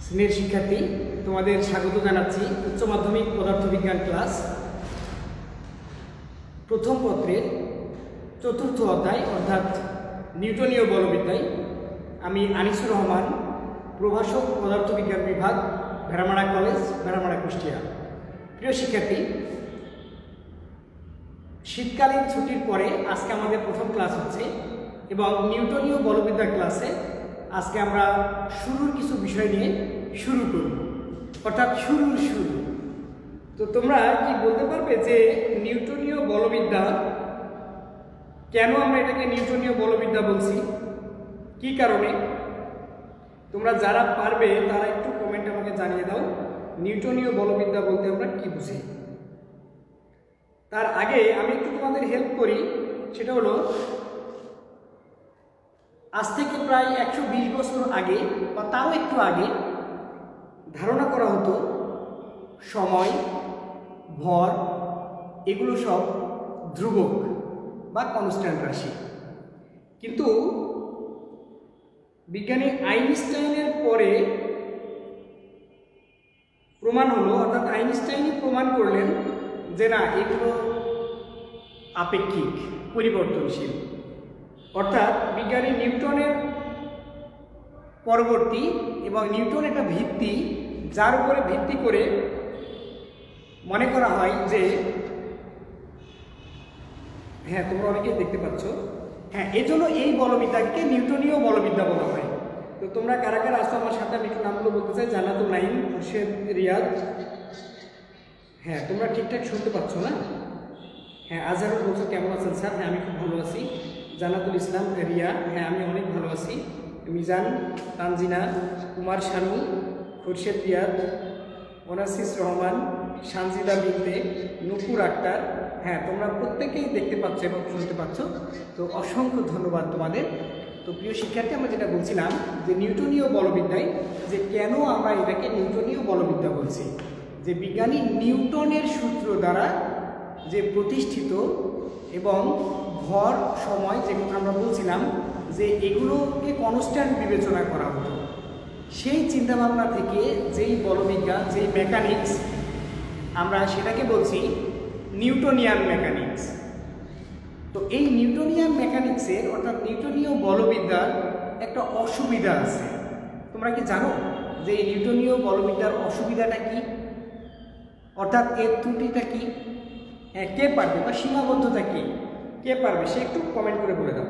স্নেহের শিক্ষার্থী, তোমাদের স্বাগত জানাচ্ছি উচ্চ মাধ্যমিক পদার্থবিজ্ঞান ক্লাস প্রথম পত্রের চতুর্থ অধ্যায় অর্থাৎ নিউটনীয় বলবিদ্যায়। আমি আনিসুর রহমান, প্রভাষক, পদার্থবিজ্ঞান বিভাগ, ভেড়ামারা কলেজ, ভেড়ামারা, কুষ্টিয়া। প্রিয় শিক্ষার্থী, শীতকালীন ছুটির পরে আজকে আমাদের প্রথম ক্লাস হচ্ছে এবং নিউটনীয় বলবিদ্যা ক্লাসে আজকে আমরা শুরুর কিছু বিষয় নিয়ে শুরু করব, অর্থাৎ শুরু। তো তোমরা কি বলতে পারবে যে নিউটনীয় বলবিদ্যা কেন আমরা এটাকে নিউটনীয় বলবিদ্যা বলছি, কি কারণে? তোমরা যারা পারবে তারা একটু কমেন্টে আমাকে জানিয়ে দাও নিউটনীয় বলবিদ্যা বলতে আমরা কি বুঝি। তার আগে আমি একটু তোমাদের হেল্প করি, সেটা হলো আজ থেকে প্রায় 120 বছর আগে বা তাও একটু আগে ধারণা করা হতো সময়, ভর এগুলো সব ধ্রুবক বা কনস্ট্যান্ট রাশি। কিন্তু বিজ্ঞানী আইনস্টাইনের পরে প্রমাণ হলো, অর্থাৎ আইনস্টাইনই প্রমাণ করলেন যে না, এগুলো আপেক্ষিক, পরিবর্তনশীল। অর্থাৎ বিজ্ঞানী নিউটনের পরবর্তী এবং নিউটন একটা ভিত্তি, যার উপরে ভিত্তি করে মনে করা হয় যে হ্যাঁ, তোমরা অনেকেই দেখতে পাচ্ছ, হ্যাঁ, এজন্য এই বলবিদ্যাকে নিউটনীয় বলবিদ্যা বলা হয়। তো তোমরা কারা কারা আসছো আমার সাথে, আমি একটু নামগুলো বলতে চাই। জান্নাতুল নাইম, খুরশেদ, রিয়াদ। হ্যাঁ, তোমরা ঠিকঠাক শুনতে পাচ্ছ না? হ্যাঁ, আজহারুল বলছো কেমন আছেন স্যার? হ্যাঁ, আমি খুব ভালো আছি। জান্নাতুল ইসলাম, রিয়া, হ্যাঁ আমি অনেক ভালো আছি। মিজান, তানজিনা, কুমার শানু, খুরশেদ, রিয়াদ, ওনাসিস রহমান, সানজিদা বিনতে, নুপুর আক্তার। হ্যাঁ, তোমরা প্রত্যেকেই দেখতে পাচ্ছ এবং শুনতে পাচ্ছ, তো অসংখ্য ধন্যবাদ তোমাদের। তো প্রিয় শিক্ষার্থী, আমরা যেটা বলছিলাম যে নিউটনীয় বলবিদ্যায় যে কেন আমরা এটাকে নিউটনীয় বলবিদ্যা বলছি, যে বিজ্ঞানী নিউটনের সূত্র দ্বারা যে প্রতিষ্ঠিত এবং ভর, সময়, যেগুলো আমরা বলছিলাম যে এগুলোকে কনস্ট্যান্ট বিবেচনা করা হতো, সেই চিন্তাভাবনা থেকে যেই বলবিজ্ঞান, যেই মেকানিক্স, আমরা সেটাকে বলছি নিউটনিয়ান মেকানিক্স। তো এই নিউটনিয়ান মেকানিক্সের অর্থাৎ নিউটনীয় বলবিদ্যার একটা অসুবিধা আছে। তোমরা কি জানো যে এই নিউটনীয় বলবিদ্যার অসুবিধাটা কি, অর্থাৎ এর ত্রুটিটা কি? হ্যাঁ, কে পারবে, বা সীমাবদ্ধতা কি, কে পারবে সে একটু কমেন্ট করে বলে দাও।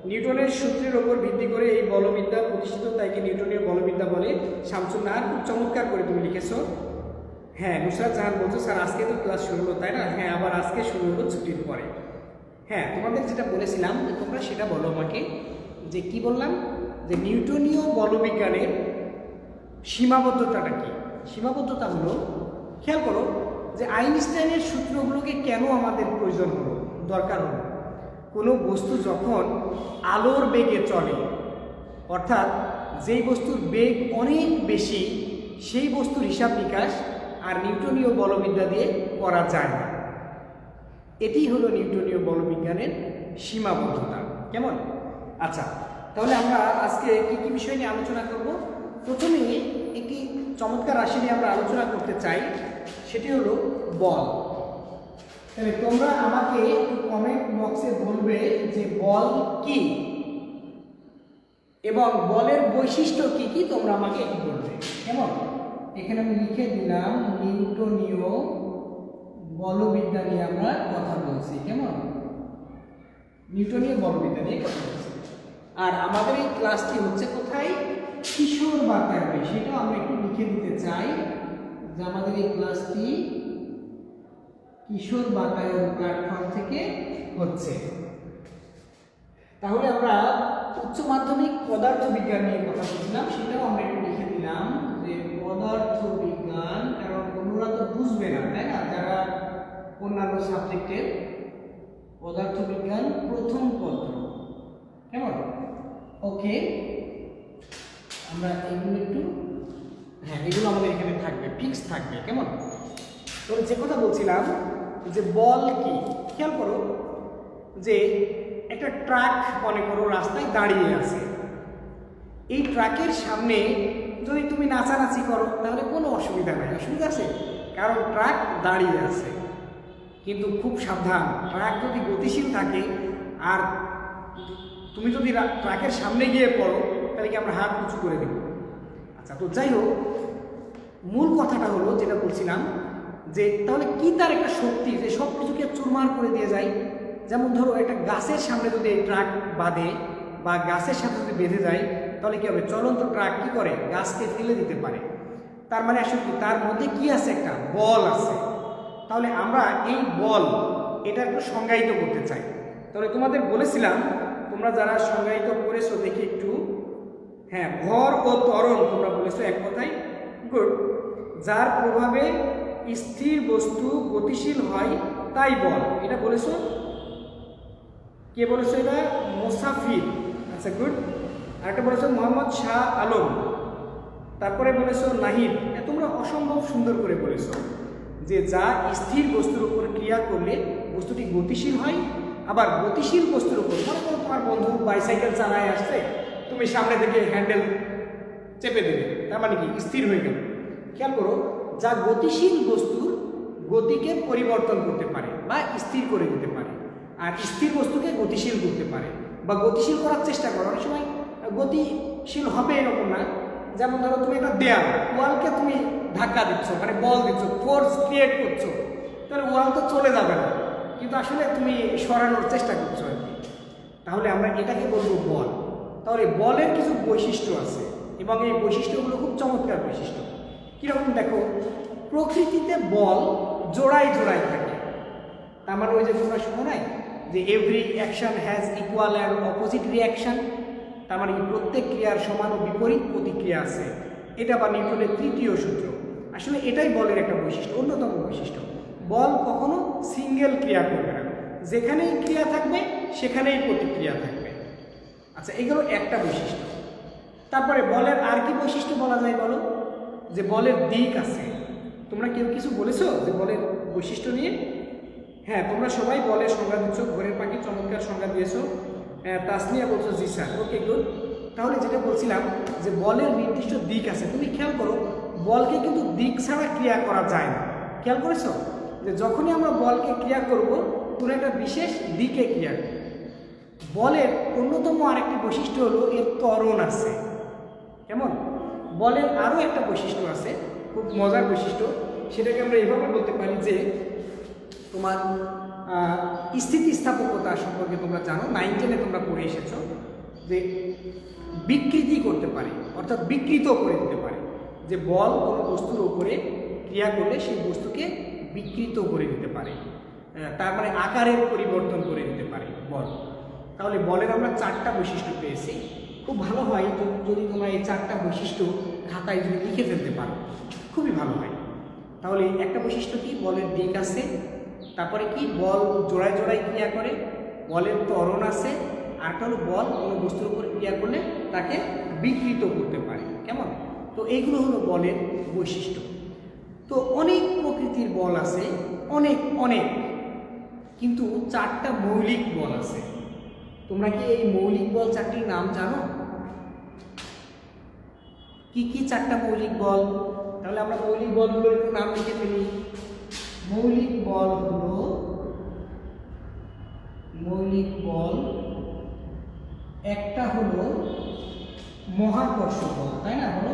নিউটনের সূত্রের ওপর ভিত্তি করে এই বলবিদ্যা প্রতিষ্ঠিত, তাইকে নিউটনীয় বলবিদ্যা বলে। শামসুন নাহার, খুব চমৎকার করে তুমি লিখেছো। হ্যাঁ, নুসরাত জাহান বলছো স্যার আজকে তো ক্লাস শুরু হলো, তাই না? হ্যাঁ, আবার আজকে শুরু হলো ছুটির পরে। হ্যাঁ, তোমাদের যেটা বলেছিলাম তোমরা সেটা বলো আমাকে, যে কি বললাম, যে নিউটনীয় বলবিজ্ঞানের সীমাবদ্ধতাটা কি? সীমাবদ্ধতা হলো, খেয়াল করো যে আইনস্টাইনের সূত্রগুলোকে কেন আমাদের প্রয়োজন হলো, দরকার হলো। কোনো বস্তু যখন আলোর বেগে চলে, অর্থাৎ যেই বস্তুর বেগ অনেক বেশি, সেই বস্তুর হিসাব নিকাশ আর নিউটনীয় বলবিদ্যা দিয়ে করা যায় না। এটি হলো নিউটনীয় বলবিজ্ঞানের সীমাবদ্ধতা। কেমন? আচ্ছা, তাহলে আমরা আজকে কি কি বিষয় নিয়ে আলোচনা করব? প্রথমে একটি চমৎকার রাশি নিয়ে আমরা আলোচনা করতে চাই, সেটি হলো বল। তাহলে তোমরা আমাকে কমেন্ট বক্সে বলবে যে বল কি এবং বলের বৈশিষ্ট্য কি কি, তোমরা আমাকে একটু বলবে। কেমন? এখানে আমি লিখে দিলাম নিউটনীয় বলবিদ্যা নিয়ে আমরা কথা বলছি। কেমন? নিউটনীয় বলবিদ্যা নিয়ে কথা বলছি। আর আমাদের এই ক্লাসটি হচ্ছে কোথায়? কিশোর বাতায়নে। সেটাও আমরা একটু লিখে দিতে চাই যে আমাদের এই ক্লাসটি কিশোর বাতায়ন প্ল্যাটফর্ম থেকে হচ্ছে। তাহলে আমরা উচ্চ মাধ্যমিক পদার্থ বিজ্ঞান নিয়ে কথা বলছিলাম, সেটাও আমরা একটু লিখে দিলাম যে পদার্থ বিজ্ঞান, কারণ অন্যরা তো বুঝবে না, তাই না? যারা অন্যান্য সাবজেক্টের, পদার্থ বিজ্ঞান প্রথম পত্র। কেমন? ওকে, আমরা এগুলো একটু, হ্যাঁ, এগুলো আমাদের এখানে থাকবে, ফিক্স থাকবে। কেমন? তো যে কথা বলছিলাম যে বল কি, খেয়াল করো যে একটা ট্রাক মনে করো রাস্তায় দাঁড়িয়ে আছে, এই ট্রাকের সামনে যদি তুমি নাচানাচি করো তাহলে কোনো অসুবিধা নেই। অসুবিধা আছে, কারণ ট্রাক দাঁড়িয়ে আছে। কিন্তু খুব সাবধান, ট্রাক যদি গতিশীল থাকে আর তুমি যদি ট্রাকের সামনে গিয়ে পড়ো তাহলে কি আমরা হাত উঁচু করে দেব। আচ্ছা, তো যাই হোক, মূল কথাটা হলো যেটা বলছিলাম যে তাহলে কি তার একটা শক্তি যে সব কিছুকে চুরমার করে দিয়ে যায়। যেমন ধরো একটা গাছের সামনে যদি এই ট্রাক বাঁধে বা গাছের সাথে যদি বেঁধে যায় তাহলে কি হবে, চলন্ত ট্রাক কি করে গাছকে ফেলে দিতে পারে। তার মানে আসলে কি তার মধ্যে কি আছে, একটা বল আছে। তাহলে আমরা এই বল এটা একটু সংজ্ঞায়িত করতে চাই। তাহলে তোমাদের বলেছিলাম, তোমরা যারা সংজ্ঞায়িত করেছো দেখি একটু, হ্যাঁ, ভর ও ত্বরণ তোমরা বলেছো এক কথায়, গুড। যার প্রভাবে স্থির বস্তু গতিশীল হয় তাই বল, এটা বলেছো। কে বলেছো এটা? মোসাফির। আচ্ছা, গুড। আরেকটা বলেছো মোহাম্মদ শাহ আলম। তারপরে বলেছো নাহিদ। তোমরা অসম্ভব সুন্দর করে বলেছো যে যা স্থির বস্তুর উপর ক্রিয়া করলে বস্তুটি গতিশীল হয়। আবার গতিশীল বস্তুর উপর, মনে করো তোমার বন্ধু বাইসাইকেল চালায় আসছে, তুমি সামনে থেকে হ্যান্ডেল চেপে দেবে, তার মানে কি স্থির হয়ে গেল। খেয়াল করো, যা গতিশীল বস্তুর গতিকে পরিবর্তন করতে পারে বা স্থির করে দিতে পারে, আর স্থির বস্তুকে গতিশীল করতে পারে বা গতিশীল করার চেষ্টা করো। অনেক সময় গতিশীল হবে এরকম না। যেমন ধরো তুমি একটা দেয়াল, ওয়ালকে তুমি ধাক্কা দিচ্ছ, মানে বল দিচ্ছ, ফোর্স ক্রিয়েট করছো, তাহলে ওয়াল তো চলে যাবে না, কিন্তু আসলে তুমি সরানোর চেষ্টা করছো আর কি। তাহলে আমরা এটাকে বলবো বল। তাহলে বলের কিছু বৈশিষ্ট্য আছে এবং এই বৈশিষ্ট্যগুলো খুব চমৎকার বৈশিষ্ট্য। কীরকম দেখো, প্রকৃতিতে বল জোড়ায় জোড়ায় থাকে। তার মানে ওই যে তোমরা শোনো নাই যে every action has equal and opposite reaction. তার মানে প্রত্যেক ক্রিয়ার সমান ও বিপরীত প্রতিক্রিয়া আছে। এটা বা নিউটনের তৃতীয় সূত্র। আসলে এটাই বলের একটা বৈশিষ্ট্য, অন্যতম বৈশিষ্ট্য। বল কখনো সিঙ্গেল ক্রিয়া করবে না, যেখানেই ক্রিয়া থাকবে সেখানেই প্রতিক্রিয়া থাকবে। আচ্ছা, এগুলো একটা বৈশিষ্ট্য। তারপরে বলের আর কি বৈশিষ্ট্য বলা যায় বলো? যে বলের দিক আছে। তোমরা কেউ কিছু বলেছো যে বলের বৈশিষ্ট্য নিয়ে? হ্যাঁ, তোমরা সবাই বলের সংজ্ঞা দিচ্ছ, ঘরের পাখি চমৎকার সংজ্ঞা দিয়েছো। তাসনিয়া বলছো জি স্যার, ওকে গুড। তাহলে যেটা বলছিলাম যে বলের নির্দিষ্ট দিক আছে। তুমি খেয়াল করো, বলকে কিন্তু দিক ছাড়া ক্রিয়া করা যায় না। খেয়াল করেছো যে যখনই আমরা বলকে ক্রিয়া করব কোনো একটা বিশেষ দিকে ক্রিয়া করব। বলের অন্যতম আরেকটি বৈশিষ্ট্য হলো এর ত্বরণ আছে। কেমন? বলের আরও একটা বৈশিষ্ট্য আছে, খুব মজার বৈশিষ্ট্য। সেটাকে আমরা এইভাবে বলতে পারি যে তোমার স্থিতিস্থাপকতা সম্পর্কে তোমরা জানো, 9, 10-এ তোমরা পড়ে এসেছো যে বিকৃতি করতে পারে, অর্থাৎ বিকৃত করে দিতে পারে। যে বল কোনো বস্তুর উপরে ক্রিয়া করলে সেই বস্তুকে বিকৃত করে দিতে পারে, তার মানে আকারের পরিবর্তন করে দিতে পারে বল। তাহলে বলের আমরা 4টা বৈশিষ্ট্য পেয়েছি। খুব ভালো হয় যদি তোমরা এই 4টা বৈশিষ্ট্য খাতায় যদি লিখে ফেলতে পারো, খুবই ভালো হয়। তাহলে একটা বৈশিষ্ট্য কি, বলের দিক আছে। তারপরে কি, বল জোড়ায় জোড়ায় ক্রিয়া করে, বলের ত্বরণ আছে। আরটা হলো বল কোনো বস্তুর উপর ক্রিয়া করলে তাকে বিকৃত করতে পারে। কেমন? তো এইগুলো হলো বলের বৈশিষ্ট্য। তো অনেক প্রকৃতির বল আছে, অনেক অনেক, কিন্তু 4টা মৌলিক বল আছে। তোমরা কি এই মৌলিক বল 4টির নাম জানো? কি কি 4টা মৌলিক বল? তাহলে আমরা মৌলিক বলগুলোর একটু নাম লিখে ফেলি। মৌলিক বল হলো, মৌলিক বল একটা হলো মহাকর্ষ বল, তাই না? হলো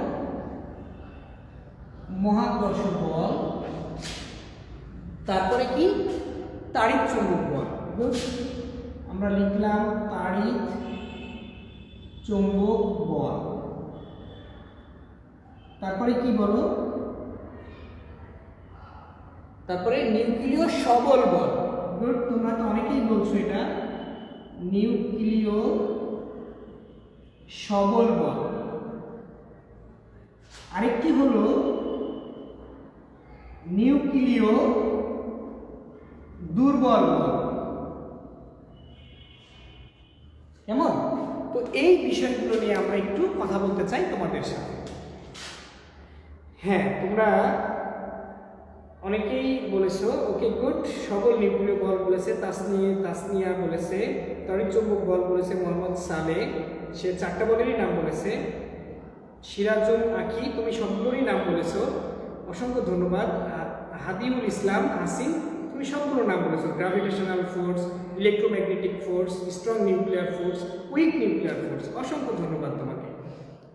মহাকর্ষ বল। তারপরে কি, তাড়িৎ চৌম্বক বল। আমরা লিখলাম তাড়িৎ চৌম্বক বল। তারপরে কি বলো? তারপরে নিউক্লিয় সবল বল। গুড, তোমরা তো অনেকেই বলছো এটা, নিউক্লিয় সবল বল। আরেকটি হলো নিউক্লিয় দুর্বল বল। কেমন? তো এই বিষয়গুলো নিয়ে আমরা একটু কথা বলতে চাই তোমাদের সাথে। হ্যাঁ, তোমরা অনেকেই বলেছো, ওকে গুড। সবল নিউক্লিয় বল বলেছে তাসনিয়া বলেছে, তড়িৎ চৌম্বক বল বলেছে মোহাম্মদ সালে, সে 4টা বলেরই নাম বলেছে। সিরাজুল আখি, তুমি সবগুলোরই নাম বলেছো, অসংখ্য ধন্যবাদ। হাদিউল ইসলাম হাসিন, তুমি সবগুলো নাম বলেছো, gravitational force, electromagnetic force, strong nuclear force, week nuclear force, অসংখ্য ধন্যবাদ তোমাকে।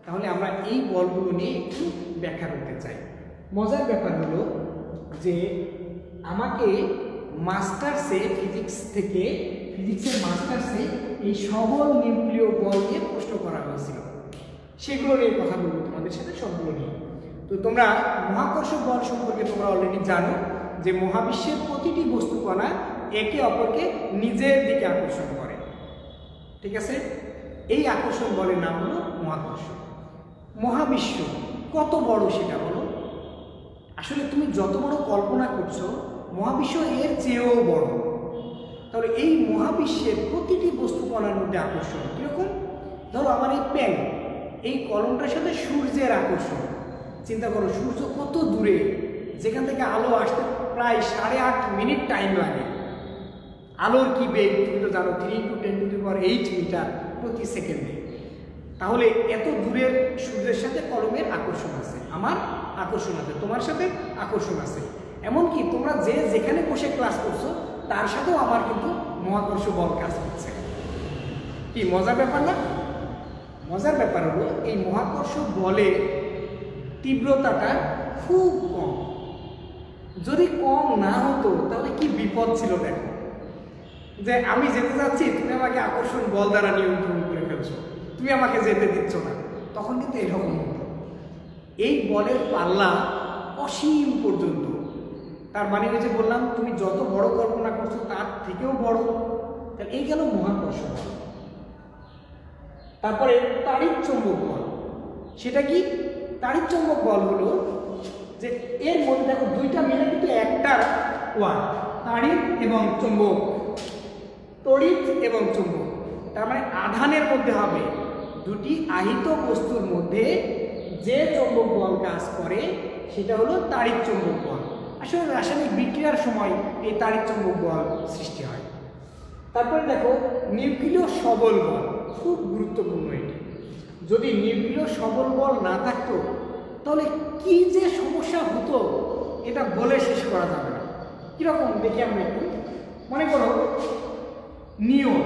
তাহলে আমরা এই বলগুলো নিয়ে একটু ব্যাখ্যা করতে চাই। মজার ব্যাপার হলো যে আমাকে মাস্টার্সে ফিজিক্সের মাস্টার্সে এই সবল নিউক্লিয় বল নিয়ে প্রশ্ন করা হয়েছিল, সেগুলো নিয়ে কথা বলবো তোমাদের সাথে, সবগুলো নিয়ে। তো তোমরা মহাকর্ষ বল সম্পর্কে তোমরা অলরেডি জানো যে মহাবিশ্বের প্রতিটি বস্তুকণা একে অপরকে নিজের দিকে আকর্ষণ করে, ঠিক আছে? এই আকর্ষণ বলের নাম হলো মহাকর্ষ। মহাবিশ্ব কত বড় সেটা বলো। আসলে তুমি যত বড় কল্পনা করছো মহাবিশ্ব এর চেয়েও বড়। তাহলে এই মহাবিশ্বের প্রতিটি বস্তুকণার মধ্যে আকর্ষণ কিরকম? ধরো আমার এই পেন, এই কলমটার সাথে সূর্যের আকর্ষণ। চিন্তা করো সূর্য কত দূরে, যেখান থেকে আলো আসতে প্রায় 8.5 মিনিট টাইম লাগে। আলোর কি বেগ তুমি তো জানো, 3 × 10⁸ মিটার প্রতি সেকেন্ডে। তাহলে এত দূরের সূর্যের সাথে কলমের আকর্ষণ আছে, আমার আকর্ষণ আছে, তোমার সাথে আকর্ষণ আছে। এমনকি তোমরা যে যেখানে বসে ক্লাস করছো তার সাথেও আমার কিন্তু মহাকর্ষ বল কাজ করছে। কি মজার ব্যাপার না? মজার ব্যাপার হলো এই মহাকর্ষ বলের তীব্রতাটা খুব কম। যদি কম না হতো তাহলে কি বিপদ ছিল দেখো, যে আমি যেতে যাচ্ছি তুমি আমাকে আকর্ষণ বল দ্বারা নিয়ন্ত্রণ করে ফেলছো, তুমি আমাকে যেতে দিচ্ছ না, তখন কিন্তু এরকম হতো। এই বলের পাল্লা অসীম পর্যন্ত। তার মানে ওই যে বললাম তুমি যত বড় কল্পনা করছো তার থেকেও বড়। তাহলে এই গেল মহাকর্ষ বল। তারপরে তাড়িৎ চৌম্বক বল। সেটা কি? তাড়িৎ চৌম্বক বল হলো যে এর মধ্যে দেখো দুইটা মিলে কিন্তু একটার ওয়ার্ড, তাড়িৎ এবং চৌম্বক, তড়িৎ এবং চৌম্বক। তার মানে আধানের মধ্যে হবে দুটি আহিত বস্তুর মধ্যে যে চৌম্বক বল কাজ করে সেটা হলো তাড়িৎ চৌম্বক বল। আসলে রাসায়নিক বিক্রিয়ার সময় এই তাড়িৎ চৌম্বক বল সৃষ্টি হয়। তারপরে দেখো নিউক্লিয় সবল বল, খুব গুরুত্বপূর্ণ এটি। যদি নিউক্লিয় সবল বল না থাকতো তাহলে কি যে সমস্যা হতো এটা বলে শেষ করা যাবে না। কিরকম দেখি আমরা একটু। মনে করো নিয়ন,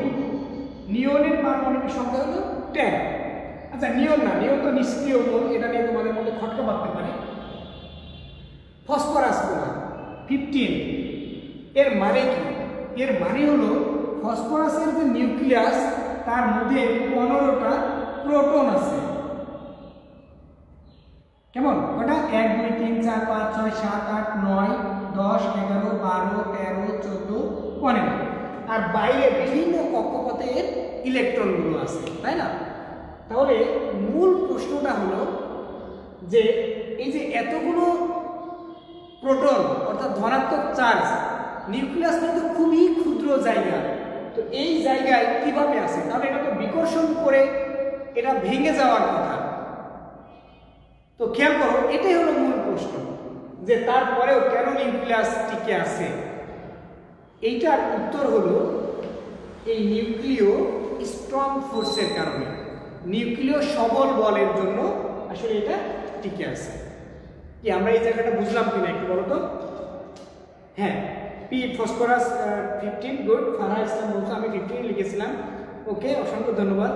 নিয়নের পারমাণবিক সংখ্যা হলো 10। আচ্ছা নিয়ন না, নিয়ন তো নিষ্ক্রিয় মূল, এটা নিয়ে তোমাদের মধ্যে খটকা বাঁধতে পারে। ফসফরাস বল 15। এর মানে কি? এর মানে হলো ফসফরাসের যে নিউক্লিয়াস তার মধ্যে 15টা প্রোটন আছে। কেমন? ওটা 1 2 3 4 5 6 7 8 9 10 11 12 13 14 15। আর বাইরে বিভিন্ন কক্ষপথের ইলেকট্রনগুলো আছে, তাই না? তাহলে মূল প্রশ্নটা হলো যে এই যে এতগুলো প্রোটন অর্থাৎ ধনাত্মক চার্জ, নিউক্লিয়াস কিন্তু খুবই ক্ষুদ্র জায়গা, তো এই জায়গায় কিভাবে আছে? কারণ এটা তো বিকর্ষণ করে এটা ভেঙে যাওয়ার কথা। তো খেয়াল করো, এটাই হলো মূল প্রশ্ন যে তারপরেও কেন নিউক্লিয়াস টিকে আছে। এইটার উত্তর হলো এই নিউক্লিয় স্ট্রং ফোর্সের কারণে, নিউক্লিয় সবল বলের জন্য আসলে এটা টিকে আছে। কি আমরা এই জায়গাটা বুঝলাম কিনা একটু বলো তো? হ্যাঁ, পি ফসফরাস 15, গুড। ফারহা ইসলাম বলছো আমি 15 লিখেছিলাম, ওকে, অসংখ্য ধন্যবাদ।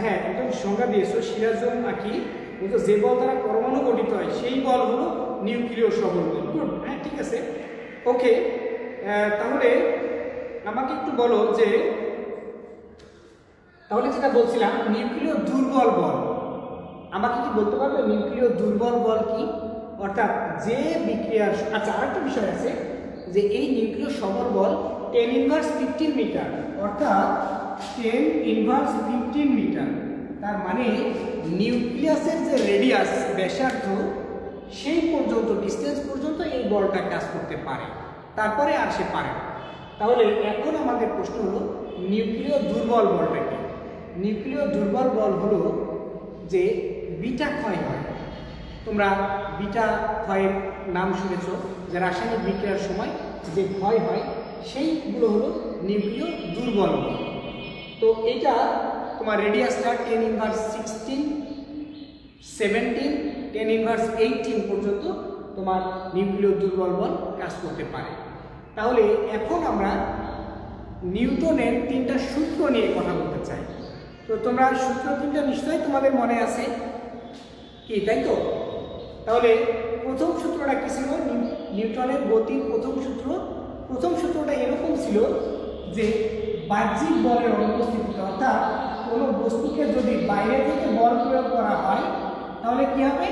হ্যাঁ একদম সংজ্ঞা দিয়েছো। সিরাজুল আখি বলতো যে বল দ্বারা পরমাণু গঠিত হয় সেই বল হলো নিউক্লিয় সবল বল। গুড, হ্যাঁ ঠিক আছে, ওকে। তাহলে আমাকে একটু বলো যে তাহলে যেটা বলছিলাম নিউক্লিয় দুর্বল বল, আমাকে কি বলতে পারবে নিউক্লিয় দুর্বল বল কি? অর্থাৎ যে বিক্রিয়ার, আচ্ছা আরেকটা বিষয় আছে যে এই নিউক্লিয় সবল বল 10⁻15 মিটার, অর্থাৎ 10⁻15 মিটার। তার মানে নিউক্লিয়াসের যে রেডিয়াস ব্যাসার্ধ সেই পর্যন্ত ডিস্টেন্স পর্যন্ত এই বলটা কাজ করতে পারে, তারপরে আর সে পারে না। তাহলে এখন আমাদের প্রশ্ন হলো নিউক্লিয় দুর্বল বলটা কি? নিউক্লিয় দুর্বল বল হলো যে বিটা ক্ষয় হয়। তোমরা বিটা ক্ষয়ের নাম শুনেছ, যে রাসায়নিক বিক্রিয়ার সময় যে ক্ষয় হয় সেইগুলো হলো নিউক্লিয় দুর্বল বল। তো এটা তোমার রেডিয়াসটা 10⁻16 17, 10 ইনভার্স 18 পর্যন্ত তোমার নিউক্লিয় দুর্বল বল কাজ করতে পারে। তাহলে এখন আমরা নিউটনের 3টা সূত্র নিয়ে কথা বলতে চাই। তো তোমরা সূত্র 3টা নিশ্চয়ই তোমাদের মনে আছে কি, তাই তো? তাহলে প্রথম সূত্রটা কি ছিল? নিউটনের গতির প্রথম সূত্র। প্রথম সূত্রটা এরকম ছিল যে বাহ্যিক বলের অনুপস্থিতিতে, অর্থাৎ কোনো বস্তুকে যদি বাইরে থেকে বল প্রয়োগ করা হয় তাহলে কি হবে?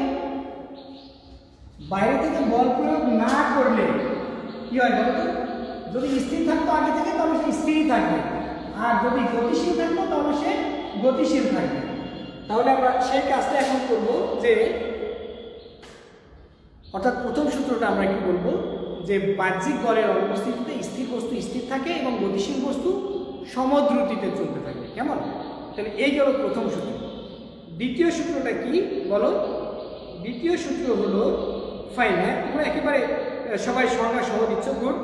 বাইরে থেকে বল প্রয়োগ না করলে কি হয় বলতো? যদি স্থির থাকতো আগে থেকে তাহলে সে স্থিরই থাকবে, আর যদি গতিশীল থাকতো তাহলে সে গতিশীল থাকবে। তাহলে আমরা সেই কাজটা এখন করব, যে অর্থাৎ প্রথম সূত্রটা আমরা কি বলবো, যে বাহ্যিক বলের অনুপস্থিতিতে স্থির বস্তু স্থির থাকে এবং গতিশীল বস্তু সমদ্রুতিতে চলতে থাকে। কেমন? তাহলে এই গেল প্রথম সূত্র। দ্বিতীয় সূত্রটা কি বলো? দ্বিতীয় সূত্র হলো ফাইন। হ্যাঁ, তোমরা একেবারে সবাই সংজ্ঞা সহ দিচ্ছ, গুড।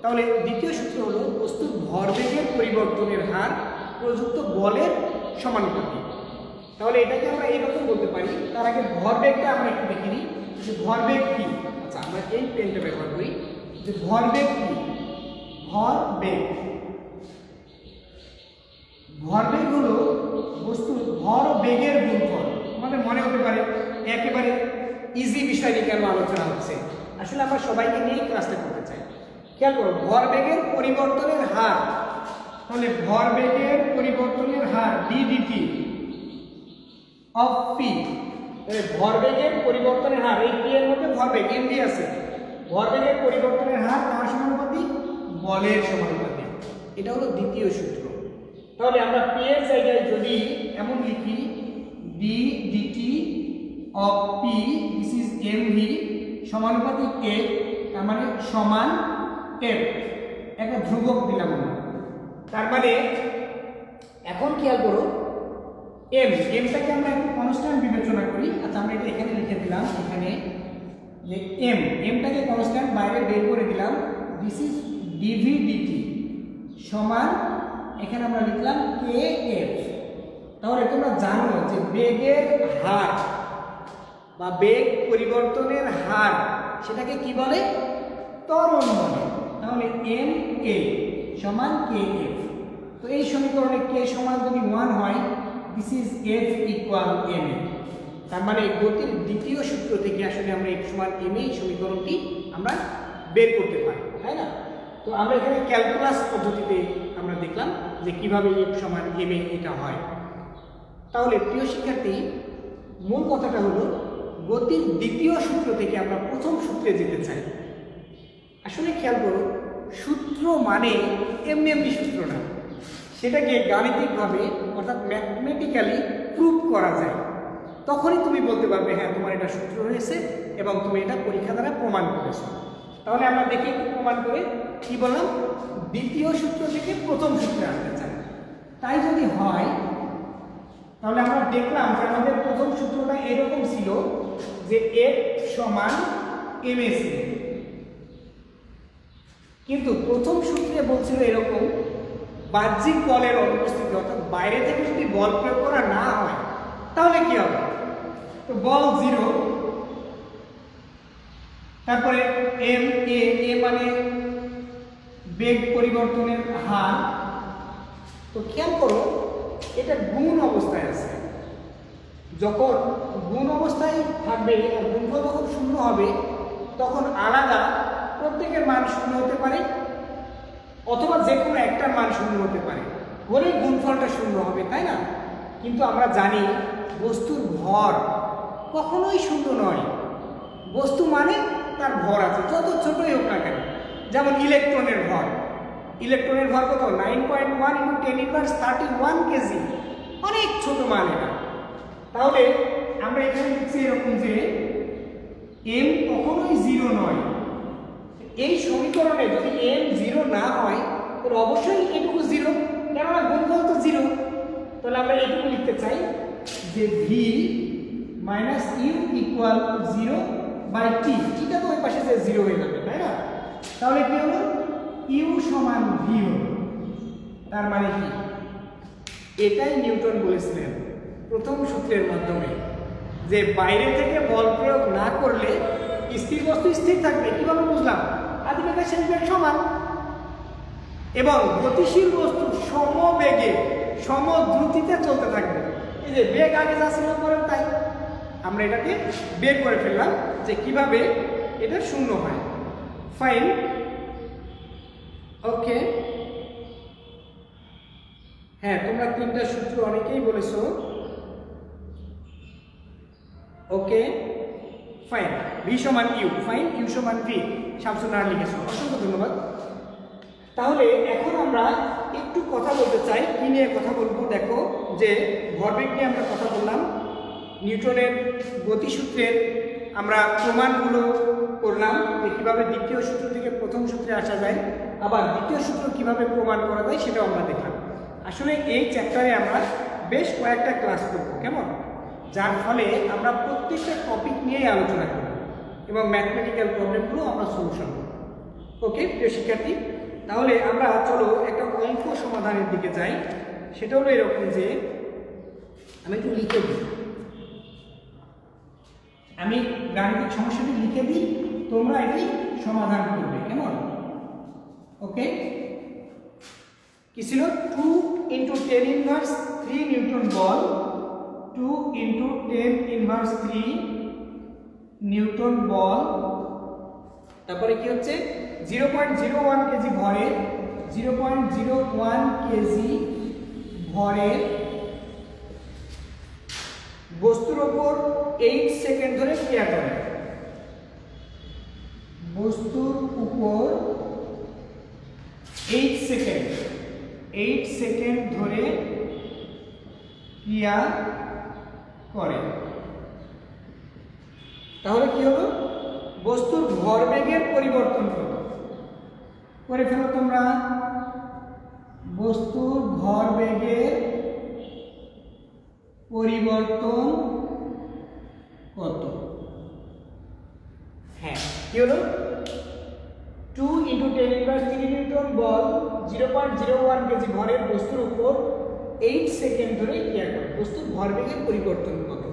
তাহলে দ্বিতীয় সূত্র হলো বস্তুর ভরবেগের পরিবর্তনের হার প্রযুক্ত বলের সমানুপাতিক। তাহলে এটাকে আমরা এইরকম বলতে পারি। তার আগে ভরবেগটা আমরা একটু দেখে নিই যে ভরবেগ কি। আচ্ছা, আমরা এই পেনটা ব্যবহার করি যে ভরবেগ কি। ভরবেগ ভরবেগ হলো বস্তুর ভর ও বেগের গুণফল। আমাদের মনে হতে পারে একেবারে ইজি বিষয় নিয়ে কেন আলোচনা হচ্ছে, আসলে আমরা সবাইকে নিয়েই ক্লাসটা করতে চাই। খেয়াল করো, ভরবেগের পরিবর্তনের হার। তাহলে ভরবেগের পরিবর্তনের হার ddt অফ পি। ভরবেগের পরিবর্তনের হার, এই পি এর মধ্যে ভরবেগ mv আছে। ভরবেগের পরিবর্তনের হার কার সমানুপাতিক? বলের সমানুপাতিক। এটা হলো দ্বিতীয় সূত্র। তাহলে আমরা পি এর জায়গায় যদি এমন লিখি d dt of P, this is mv সমানুপাতিক f, তার মানে সমান f, একটা ধ্রুবক দিলাম আমরা। তার মানে এখন খেয়াল করো এমটাকে আমরা একটু কনস্ট্যান্ট বিবেচনা করি। আচ্ছা, আমরা এটা এখানে লিখে দিলাম, এখানে যে এমটাকে কনস্ট্যান্ট বাইরে বের করে দিলাম। দিস ইজ ডিভি ডিটি সমান, এখানে আমরা লিখলাম কে এফ। তাহলে তোমরা জানো যে বেগের হার বা বেগ পরিবর্তনের হার সেটাকে কি বলে? ত্বরণ বলে। তাহলে এম কে সমান কে এফ। তো এই সমীকরণে কে সমান যদি 1 হয়, this is f equal m a. তার মানে গতির দ্বিতীয় সূত্র থেকে আসলে আমরা এফ সমান এম এ সমীকরণটি আমরা বের করতে পারি, তাই না? তো আমরা এখানে ক্যালকুলাস পদ্ধতিতে আমরা দেখলাম যে কিভাবে এফ সমান এম এ এটা হয়। তাহলে প্রিয় শিক্ষার্থী, মূল কথাটা হলো গতির দ্বিতীয় সূত্র থেকে আমরা প্রথম সূত্রে যেতে চাই। আসলে খেয়াল করো, সূত্র মানে এমনি এমনি সূত্র না, সেটাকে গাণিতিকভাবে অর্থাৎ ম্যাথমেটিক্যালি প্রুভ করা যায়। তখনই তুমি বলতে পারবে হ্যাঁ তোমার এটা সূত্র হয়েছে এবং তুমি এটা পরীক্ষা দ্বারা প্রমাণ করেছো। তাহলে আমরা দেখি প্রমাণ করে কি বললাম, দ্বিতীয় সূত্র থেকে প্রথম সূত্রে আনতে চাই। তাই যদি হয় তাহলে আমরা দেখলাম যে আমাদের প্রথম সূত্রটা এরকম ছিল যে এফ সমান এম এস। কিন্তু প্রথম সূত্রে বলছিল এরকম বাহ্যিক বলের অনুপস্থিতি, অর্থাৎ বাইরে থেকে যদি বল প্রয়োগ করা না হয় তাহলে কি হবে? তো বল 0, তারপরে এম এ মানে বেগ পরিবর্তনের হার। তো খেয়াল করো, এটা গুণ অবস্থায় আছে। যখন গুণ অবস্থায় থাকবে আর গুণফল যখন 0 হবে তখন আলাদা প্রত্যেকের মান 0 হতে পারে, অথবা যে কোনো একটার মান 0 হতে পারে, হলেই গুণফলটা 0 হবে, তাই না? কিন্তু আমরা জানি বস্তুর ভর কখনোই 0 নয়। বস্তু মানে তার ভর আছে, যত ছোটই হোক না কেন। যেমন ইলেকট্রনের ভর, ইলেকট্রনের ভর কত? 9.1 × 10⁻31 কেজি, অনেক ছোট মান এটা। তাহলে আমরা এখানে লিখছি এরকম যে এম কখনোই 0 নয়। এই সমীকরণে যদি এম 0 না হয় তাহলে অবশ্যই এটুকু 0, কেননা গুণফল তো 0। তাহলে আমরা এটুকু লিখতে চাই যে V minus you equal 0/t। এটা তো ওই পাশে যে 0 হয়ে যাবে, তাই না? তাহলে কি হলো? ইউ সমান ভি হলো। তার মানে কি? এটাই নিউটন বলেছিলেন প্রথম সূত্রের মাধ্যমে যে বাইরে থেকে বল প্রয়োগ না করলে স্থির বস্তু স্থির থাকবে। কিভাবে বুঝলাম? আদিম বেগ শেষ বেগ সমান এবং গতিশীল বস্তু সমবেগে সমদ্রুতিতে চলতে থাকবে। এই যে বেগ আগে যা ছিল পরে তাই, আমরা এটাকে বের করে ফেললাম যে কিভাবে এটা শূন্য হয়। ফাইন, ওকে। হ্যাঁ, তোমরা তিনটা সূত্র অনেকেই বলেছো। ওকে ফাইন, ভি সমান ইউ, ফাইন, ইউ সমান ভি, শামসুন নাহার লিখেছো, অসংখ্য ধন্যবাদ। তাহলে এখন আমরা একটু কথা বলতে চাই, কি নিয়ে কথা বলবো? দেখো যে ভরবেগ নিয়ে আমরা কথা বললাম, নিউটনের গতিসূত্রের আমরা প্রমাণগুলো করলাম যে কীভাবে দ্বিতীয় সূত্র থেকে প্রথম সূত্রে আসা যায়, আবার দ্বিতীয় সূত্র কিভাবে প্রমাণ করা যায় সেটাও আমরা দেখলাম। আসলে এই চ্যাপ্টারে আমরা বেশ কয়েকটা ক্লাস করব, কেমন? যার ফলে আমরা প্রত্যেকটা টপিক নিয়েই আলোচনা করব এবং ম্যাথমেটিক্যাল প্রবলেমগুলো আমরা সলিউশন করব। ওকে প্রিয় শিক্ষার্থী, তাহলে আমরা চলো একটা অঙ্ক সমাধানের দিকে যাই। সেটা হলো এরকম যে আমি একটু লিখে দিই, আমি গাণিতিক সমস্যাটি লিখে দিই, তোমরা এটি সমাধান করবে, কেমন? ওকে, কি ছিল? 2 × 10⁻³ নিউটন বল, 2 × 10⁻³ নিউটন বল, তারপরে কি হচ্ছে 0.01 কেজি ভরে, 0.01 কেজি ভরের বস্তুর ওপর 8 সেকেন্ড ধরে ক্রিয়া করে। বস্তুর উপর 8 সেকেন্ড ধরে ক্রিয়া করে। তাহলে কি হলো? বস্তুর ভরবেগের পরিবর্তন করে ফেলো তোমরা। বস্তুর ভরবেগের পরিবর্তন কত? হ্যাঁ, কি হলো? 2 × 10⁻³ নিউটন বল 0.01 কেজি ভরের বস্তুর উপর 8 সেকেন্ড ধরে ক্রিয়া করে। বস্তুর ভরবেগের পরিবর্তন কত?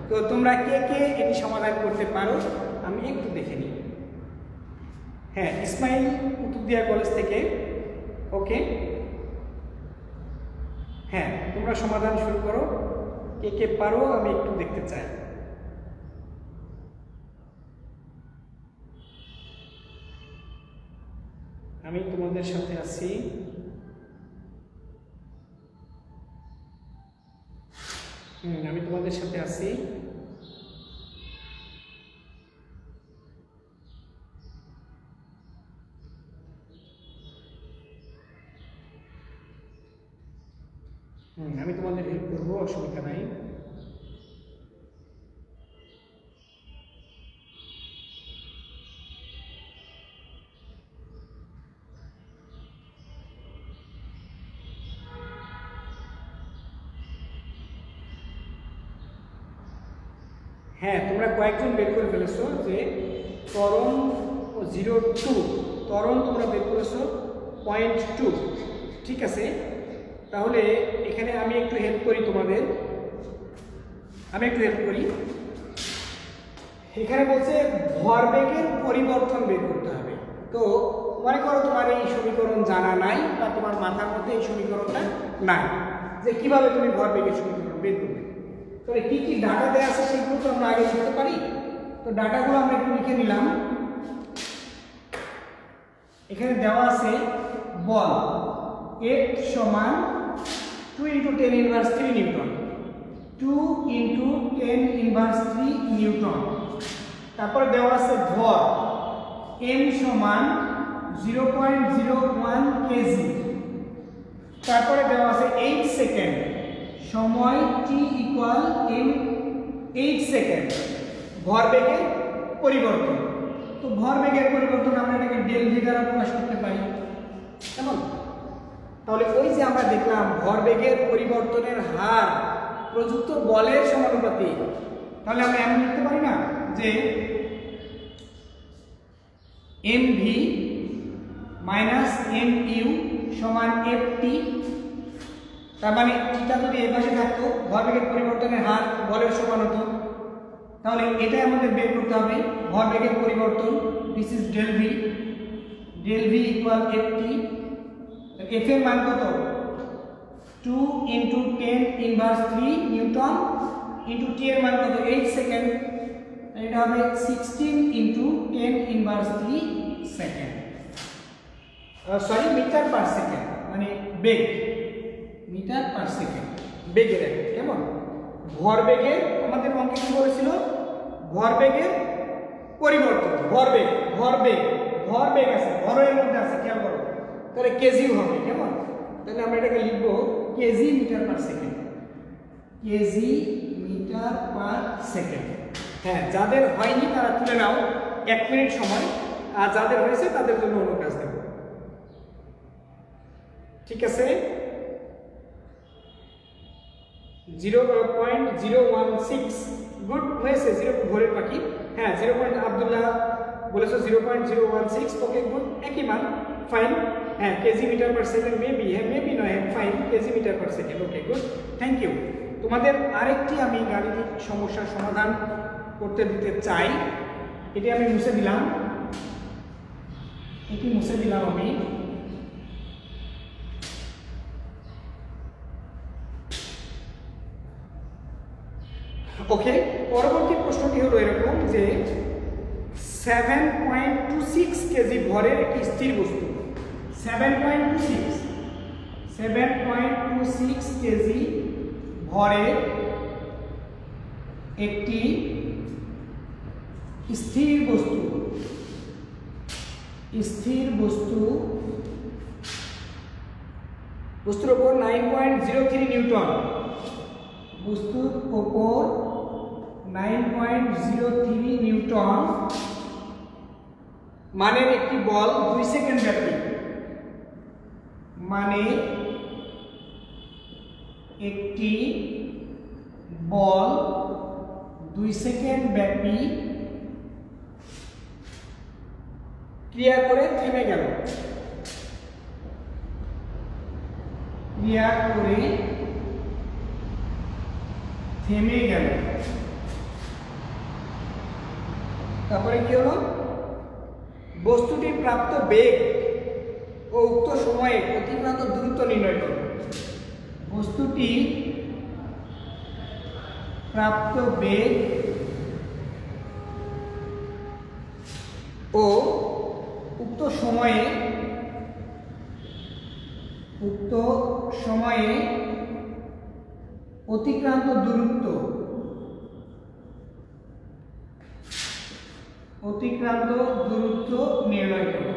তো তোমরা কে কে এটি সমাধান করতে পারো আমি একটু দেখে নিই। হ্যাঁ, ইসমাইল কুতুবদিয়া কলেজ থেকে। ওকে, হ্যাঁ, তোমরা সমাধান শুরু করো, কে কে পারো আমি একটু দেখতে চাই। আমি তোমাদের সাথে আছি। আমি তোমাদের সাথে আছি। আমি তোমাদের হেল্প করবো, অসুবিধা নাই। হ্যাঁ, তোমরা কয়েকজন বের করে ফেলেছো যে ত্বরণ 0.2, ত্বরণ তোমরা বের করেছো 0.2। ঠিক আছে, তাহলে এখানে আমি একটু হেল্প করি তোমাদের, এখানে বলছে ভরবেগের পরিবর্তন বের করতে হবে। তো মনে করো তোমার এই সমীকরণ জানা নাই বা তোমার মাথার মধ্যে এই সমীকরণটা নাই যে কিভাবে তুমি ভরবেগের সমীকরণ বের করবে। তাহলে কি কি ডাটা দেওয়া আছে সেগুলো তো আমরা আগে লিখতে পারি। তো ডাটাগুলো আমরা একটু লিখে নিলাম। এখানে দেওয়া আছে বল F সমান 2 × 10⁻³ নিউটন, 2 × 10⁻³ নিউটন। তারপরে দেওয়া আছে ভর m সমান 0.01 কেজি। তারপরে দেওয়া আছে 8 সেকেন্ড, সময় t = m 8 সেকেন্ড। ভরবেগের পরিবর্তন, তো ভরবেগের পরিবর্তন আমরা এটাকে ডেল ভি দ্বারা প্রকাশ করতে পারি, কেমন? তাহলে ওই যে আমরা দেখলাম ভরবেগের পরিবর্তনের হার প্রযুক্ত বলের সমানুপাতিক, তাহলে আমরা এমন লিখতে পারি না যে mv mu সমান ft। তার মানে এটা যদি এই পাশে থাকতো ভরবেগের পরিবর্তনের হার বলের সমান হতো, তাহলে এটা আমাদের বের করতে হবে ভরবেগের পরিবর্তন। This is del v equal ft। f এর মান কত 2 × 10 ইনভার্স 3 নিউটন ইনটু t এর মান কত 8 সেকেন্ড, এটা হবে 16 × 10 inverse 3 second, sorry metre per second, মানে বেগ মিটার পার সেকেন্ড বেগের এক। কেমন ভরবেগের আমাদের অঙ্কে কি বলেছিল ভরবেগের পরিবর্তন, ভরবেগ আছে, ভরের মধ্যে আছে, খেয়াল করো, তাহলে কেজি হবে। কেমন তাহলে আমরা এটাকে লিখব kg metre per second, kg metre per second. হ্যাঁ, যাদের হয়নি তারা তুলে নাও 1 মিনিট সময়, আর যাদের হয়েছে তাদের জন্য অন্য কাজ দেব। ঠিক আছে, 0.016 গুড হয়েছে, 0 ভোরের পাখি। হ্যাঁ, 0. আব্দুল্লাহ বলেছো 0.016, ওকে গুড, একই মান, ফাইন। হ্যাঁ, kg metre per second, maybe, হ্যাঁ মেবি নয়, fine, kg metre per second, okay good, thank you. তোমাদের আরেকটি আমি গাণিতিক সমস্যার সমাধান করতে দিতে চাই, এটি আমি মুছে দিলাম, আমি। ওকে, পরবর্তী প্রশ্নটি হলো এরকম যে 7.26 কেজি ভরের একটি স্থির বস্তু, 7.26 কেজি ভরের একটি স্থির বস্তুর উপর 9.03 নিউটন, বস্তুর উপর 9.03 নিউটন মানের একটি বল 2 সেকেন্ড ব্যাপী, মানে একটি বল 2 সেকেন্ড ব্যাপী ক্রিয়া করে থেমে গেল, তারপরে কি হলো বস্তুটির প্রাপ্ত বেগ ও উক্ত সময়ে অতিক্রান্ত দূরত্ব নির্ণয় করো। বস্তুটির প্রাপ্ত বেগ ও উক্ত সময়ে অতিক্রান্ত দূরত্ব নির্ণয় করো।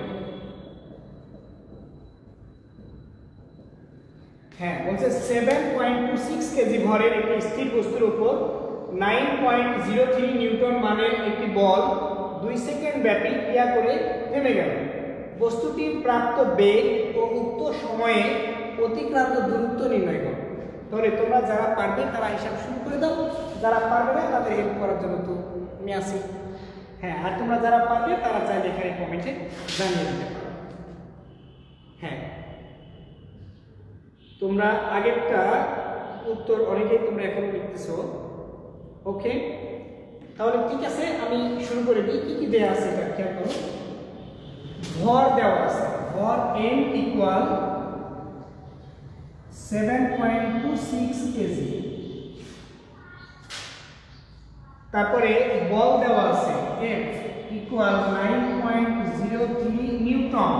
হ্যাঁ, বলছে 7.26 কেজি ভরের একটি স্থির বস্তুর উপর 9.03 নিউটন মানের একটি বল 2 সেকেন্ড ব্যাপী ক্রিয়া করে থেমে গেল। বস্তুটির প্রাপ্ত বেগ ও উক্ত সময়ে অতিক্রান্ত দূরত্ব নির্ণয় করো। তাহলে তোমরা যারা পারবে তারা হিসাব শুরু করে দাও, যারা পারবে না তাদের হেল্প করার জন্য তো আমি আছি। হ্যাঁ, আর তোমরা যারা পারবে তারা চাইলে এখানে কমেন্টে জানিয়ে দিতে পারো। হ্যাঁ, তোমরা আগেরটা উত্তর অনেকেই তোমরা এখন লিখতেছো, ওকে, তাহলে ঠিক আছে, আমি শুরু করে দিই। কি কি দেওয়া আছে এটা খেয়াল করো। ভর দেওয়া আছে, ভর m ইকুয়াল 7.26 কেজি। তারপরে বল দেওয়া আছে F ইকুয়াল 9.03 নিউটন।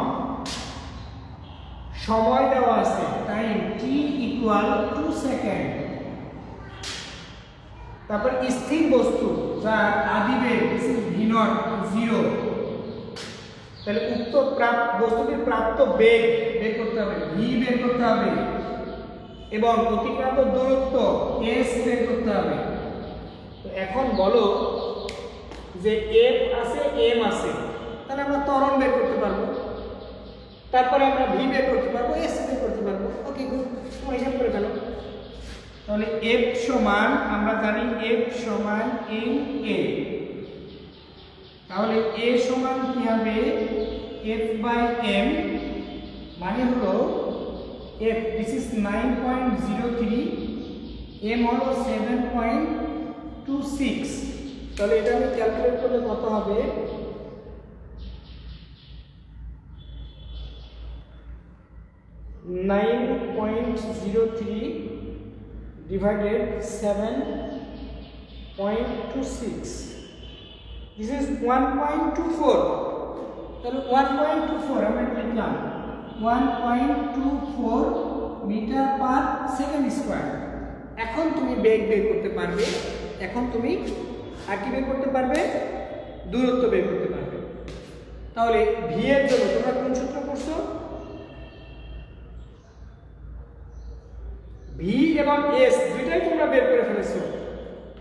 সময় দেওয়া আছে টাইম t ইকুয়াল 2 সেকেন্ড। তারপর স্থির বস্তু যার আদিবেগ v0 0। তাহলে উক্ত বস্তুটির প্রাপ্ত বেগ বের করতে হবে, v বের করতে হবে, এবং অতিক্রান্ত দূরত্ব s বের করতে হবে। তো এখন বলো যে f আছে m আছে, তাহলে আমরা ত্বরণ বের করতে পারবো, তারপরে আমরা v বের করতে পারবো, s বের করতে পারবো। ওকে গুড, তোমরা হিসাব করে ফেলো। তাহলে f সমান আমরা জানি f সমান ma, তাহলে a সমান কি হবে f/m, মানে হলো f দিস ইজ 9.03, m হলো 7.26, তাহলে এটা আমি ক্যালকুলেট করলে কত হবে, 9.03 divided 7.26. This is 1.24. তাহলে 1.24 আমরা লিখলাম 1.24 মিটার পার সেকেন্ড স্কয়ার। এখন তুমি বেগ বের করতে পারবে, এখন তুমি আর কি বের করতে পারবে, দূরত্ব বের করতে পারবে। তাহলে ভি এর জন্য তোমরা কোন সূত্র করছো, ভি এবং এস দুইটাই তোমরা বের করে ফেলেছো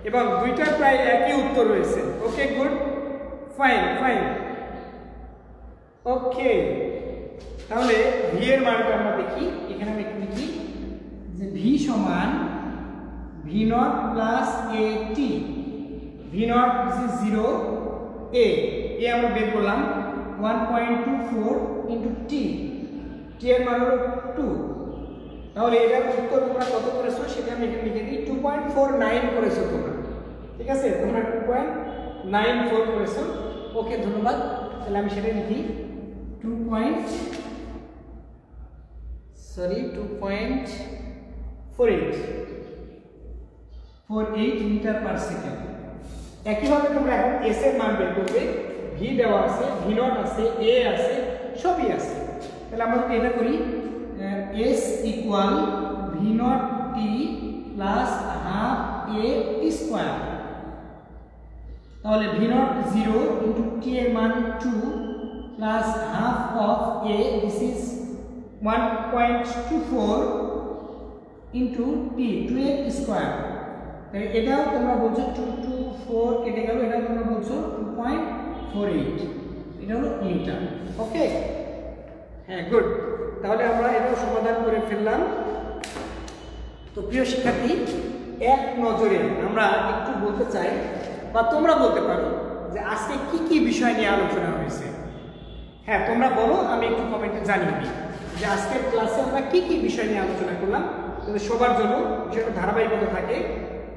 এবং দুইটার প্রায় একই উত্তর রয়েছে। ওকে গুড, ফাইন ফাইন, ওকে। তাহলে ভি এর মানটা আমরা দেখি, এখানে আমি একটু লিখি যে ভি সমান V naught plus A T, V naught is 0, এ আমরা বের করলাম 1.24 ইন্টু টি, টি এর মান হলো 2। তাহলে এটার উত্তর তোমরা কত করেছো সেটা আমি এখানে লিখে দিই, 2.49 করেছো তোমরা, ঠিক আছে, তোমরা 2.94 করেছো। ওকে ধন্যবাদ। তাহলে আমি সেটা লিখি 2.48 মিটার পার সেকেন্ড। একইভাবে তোমরা এখন এস এর মান বের করবে, ভি দেওয়া আছে, ভি নট আছে, এ আছে, সবই আছে। তাহলে আমরা যদি এটা করি s equal v not t plus half a t square, তাহলে ভি নট 0 ইন্টু টি এর মান 2 plus half of a, this is 1.24 into t, 2 এর স্কোয়ার। তাই এটাও তোমরা বলছো 224 কেটে গেল, এটাও তোমরা বলছো 2.48, এটা হলো মিটার। ওকে, হ্যাঁ গুড। তাহলে আমরা এটাও সমাধান করে ফেললাম। তো প্রিয় শিক্ষার্থী, এক নজরে আমরা একটু বলতে চাই বা তোমরা বলতে পারো যে আজকে কি কি বিষয় নিয়ে আলোচনা হয়েছে। হ্যাঁ তোমরা বলো, আমি একটু কমেন্টে জানিয়ে দিই যে আজকের ক্লাসে আমরা কি কি বিষয় নিয়ে আলোচনা করলাম, যাতে সবার জন্য বিষয়টা ধারাবাহিকতা থাকে।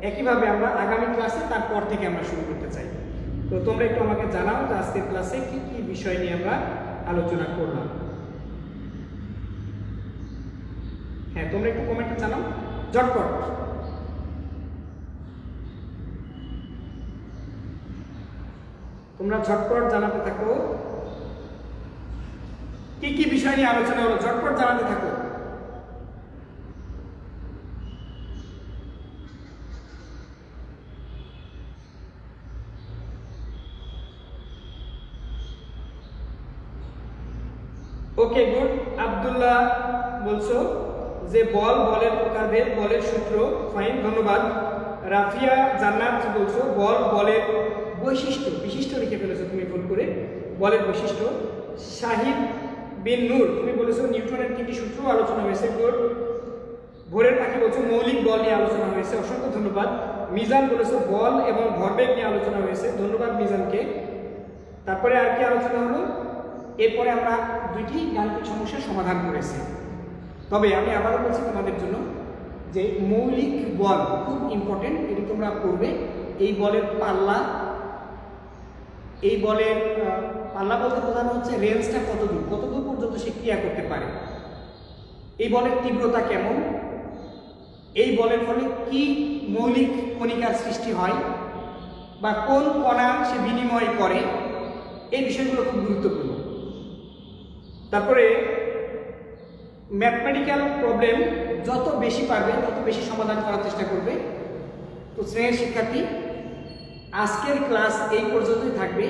একইভাবে আমরা আগামী ক্লাসে তারপর থেকে আমরা শুরু করতে চাই। তো তোমরা একটু আমাকে জানাও যে আজকের ক্লাসে কি কি বিষয় নিয়ে আমরা আলোচনা করলাম। হ্যাঁ তোমরা একটু কমেন্টে জানাও ঝটপট। তোমরা ঝটপট জানাতে থাকো কি কি বিষয় নিয়ে আলোচনা হলো, ঝটপট জানাতে থাকো। Okay good. আব্দুল্লাহ বলছো যে বলের প্রকারভেদ, বলের সূত্র, ফাইন ধন্যবাদ। রাফিয়া জান্নাত বলছো বলের বৈশিষ্ট্য, বিশিষ্ট লিখে ফেলেছো তুমি ভুল করে, বলের বৈশিষ্ট্য। শাহিদ বিন নূর তুমি বলেছো নিউটনের 3টি সূত্র আলোচনা হয়েছে, গুড। ভোরের পাখি বলছো মৌলিক বল নিয়ে আলোচনা হয়েছে, অসংখ্য ধন্যবাদ। মিজান বলেছো বল এবং ভরবেগ নিয়ে আলোচনা হয়েছে, ধন্যবাদ মিজানকে। তারপরে আর কি আলোচনা হলো, এরপরে আমরা 2টি গাণিতিক সমস্যার সমাধান করেছি। তবে আমি আবারও বলছি তোমাদের জন্য যে মৌলিক বল খুব ইম্পর্টেন্ট, এটি তোমরা করবে। এই বলের পাল্লা, এই বলের পাল্লা বলতে বোঝানো হচ্ছে রেঞ্জটা কতদূর পর্যন্ত সে ক্রিয়া করতে পারে, এই বলের তীব্রতা কেমন, এই বলের ফলে কি মৌলিক কণিকার সৃষ্টি হয় বা কোন কণা সে বিনিময় করে, এই বিষয়গুলো খুব গুরুত্বপূর্ণ। তারপরে ম্যাথমেটিক্যাল প্রবলেম যত বেশি পারবে তত বেশি সমাধান করার চেষ্টা করবে। তো শ্রেণীর শিক্ষার্থী, আজকের ক্লাস এই পর্যন্তই থাকবে।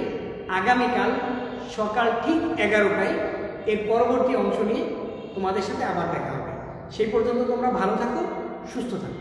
আগামীকাল সকাল ঠিক 11টায় এর পরবর্তী অংশ নিয়ে তোমাদের সাথে আবার দেখা হবে। সেই পর্যন্ত তোমরা ভালো থাকো, সুস্থ থাকো।